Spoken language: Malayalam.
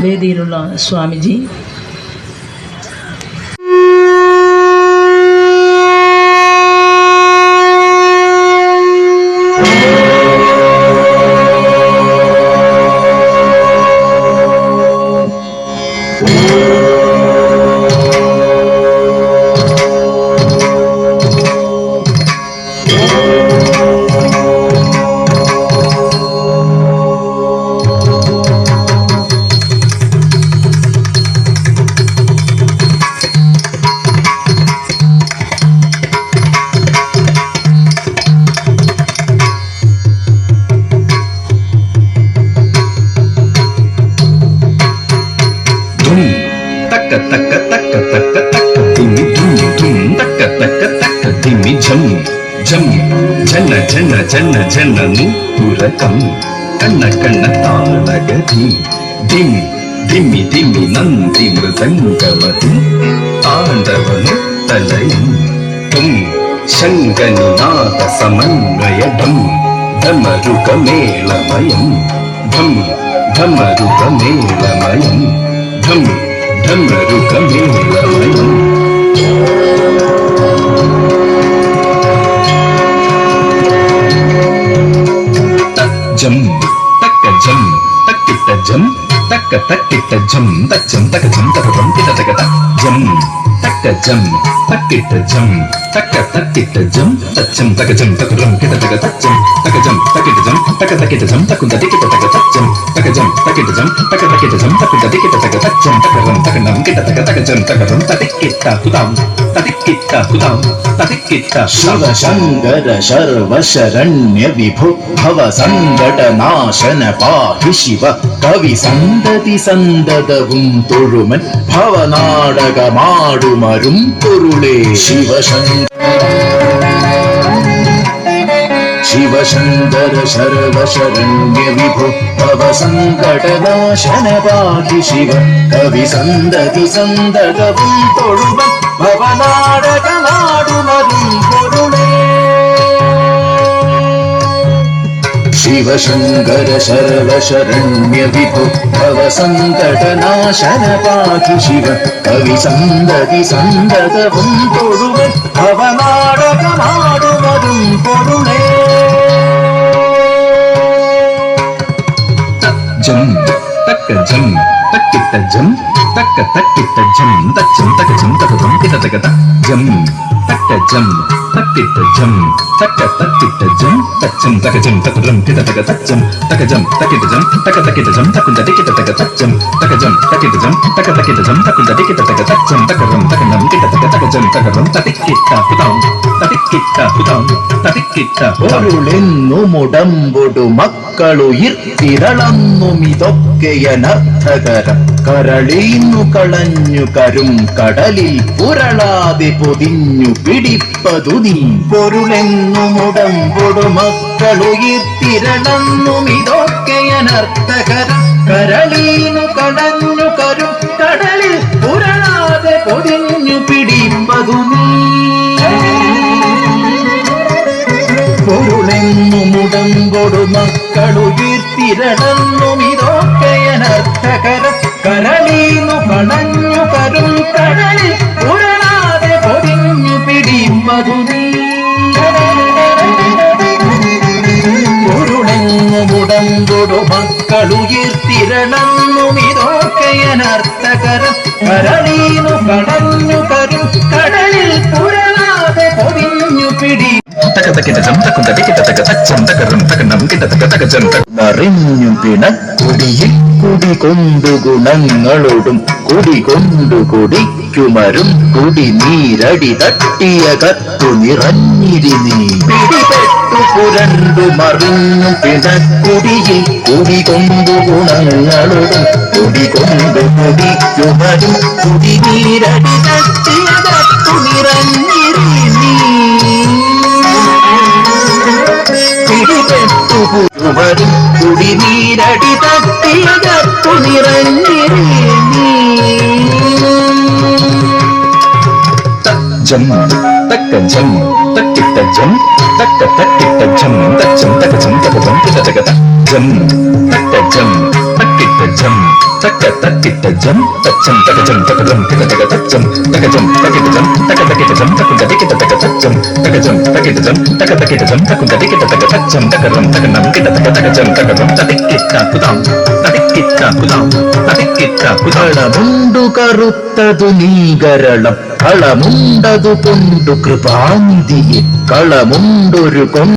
വേദിയിലുള്ള സ്വാമിജി, జన జనను పురకం కన్న కన్న తాళగతి దిమ్ దిమ్మి దిమ్మి నంది మృదంగవతి తాండవను తలయం తుం శంగని నాద సమన్వయడం ధమరుక మేళమయం ధం ధమరుక మేళమయం ధం ధమరుక మేళమయం జం తక్క జం తక్కిట జం తక్క తక్కిట జం తచ్చం తక జం తక రం కిట తక జం తక్క జం తక్కిట జం తక్క తక్కిట జం తచ్చం తక జం తక రం కిట తక తచ్చం తక జం తక్కిట జం తక తక్కిట జం తకు దదికిట తక తచ్చం తక జం తక్కిట జం తక తక్కిట జం తకు దదికిట తక తచ్చం తక రం తక నం కిట తక తక జం తక రం తదికిట కుతాం తదికిట కుతాం తదికిట శివ శంకర శర్వ శరణ్య విభు భవ సంకట നാശന പാഹി ശിവ കവി സന്തതി സന്തതവും തൊഴുമൻ ഭവനാടകമാടുമരും പൊരുളേ ശിവശങ്കര ശർവ ശരണ്യ വിഭു ഭവ സങ്കട നാശന പാഹി ശിവ കവി സന്തതി സന്തതവും തൊഴുമൻ ഭവനാടകമാടുമരും പൊരുളേ ശിവശങ്കര ശർവ ശരണ്യ വിഭു ഭവ സങ്കട നാശന പാഹി ശിവ കവി സന്തതി സന്തതവും തൊഴുവൻ ഭവനാടകമാടുമരും പൊരുളേ ജം തക്ക ജം തക്കിട്ട ജം തക്ക തക്കിട്ട ജം തച്ചം തക ജം തക രം കിട തക ജം തക്ക ജം തക്കിട്ട ജം തക്ക തക്കിട്ട ജം തച്ചം തക ജം തക രം കിട തക തച്ചം തക ജം തക്കിട്ട ജം തക തക്കിട്ട ജം തക ദദിക്കിട്ട തക തച്ചം തക ജം തക്കിട്ട ജം തക തക്കിട്ട ജം തക ദദിക്കിട്ട തക തച്ചം തക രം തക നം കിട തക തക ജം തക രം തദിക്കിട്ട കുതാം തദിക്കിട്ട കുതാം തദിക്കിട്ട പൊരുളെന്നു മുടമ്പൊടു മക്കളുയിർത്തിരളന്നുമിതൊക്കെയനർത്ഥകരം കരളീന്നു കളഞ്ഞു കരും കടലിൽ പുരളാതെ പൊതിഞ്ഞു പിടിപ്പതു നീ പൊരുളെന്നു മുടമ്പൊടു മക്കളുയിർത്തിരളന്നുമിതൊക്കെയനർത്ഥകരം കരളീന്നു കളഞ്ഞു കരും കടലിൽ പുരളാതെ പൊതിഞ്ഞു പിടിപ്പതു നീ പൊരുളെന്നു മുടമ്പൊടു മക്കളുയിർത്തിരളന്നുമിതൊക്കെയനർത്ഥകരം കരളീന്നു കളഞ്ഞു കരും കടലിൽ പുരളാതെ പൊതിഞ്ഞു പിടിപ്പതു നീ പൊരുളെന്നു മുടമ്പൊടു മക്കളുയിർത്തിരളന്നുമിതൊക്കെയനർത്ഥകരം കരളീന്നു കളഞ്ഞു കരും കടലിൽ പുരളാതെ പൊതിഞ്ഞു പിടി അറിഞ്ഞു പിണക്കുടിയിൽ കുടികൊണ്ടു ഗുണങ്ങളോടും കുടികൊണ്ടു കുടിക്കുമരും കുടി നീരടി തട്ടിയ കത്തു നിറഞ്ഞിരിനീ പിടിപെട്ടു പുരണ്ടു മറിഞ്ഞു പിണക്കുടിയിൽ കുടികൊണ്ടു ഗുണങ്ങളോടും കുടികൊണ്ടു കുടിക്കുമരും കുടി നീരടി തട്ടിയ കത്തു നിറഞ്ഞിരിനീ പിടിപെട്ടു പുരുവരും കുടിനീരടി തട്ടിയകത്തു നിറഞ്ഞിരീ ജം തക്ക ജം തക്കിട്ട ജം തക്ക തക്കിട്ട ജം തച്ചം തക ജം തക ജം കിട തക ജം തക്ക ജം തക്കിട്ട ജം തക്ക തക്കിട്ട ജം തച്ചം തക ജം തക ജം കിട തക തച്ചം തക ജം തക്കിട്ട ജം തക തക്കിട്ട ജം തകുണ്ട ദിക്കിട്ട തക തച്ചം തക ജം തക്കിട്ട ജം തക തക്കിട്ട ജം തകുണ്ട ദിക്കിട്ട തക തച്ചം തക രം തക നം കിട തക തക ജം തക ജം തദിക്കിട്ട കുദാം തദിക്കിട്ട കുദാം തദിക്കിട്ട കുദാം കളമുണ്ടു കറുത്തതു നീകരളം കളമുണ്ടതു കൊണ്ടു കൃപാനിധിയെ കളമുണ്ടൊരു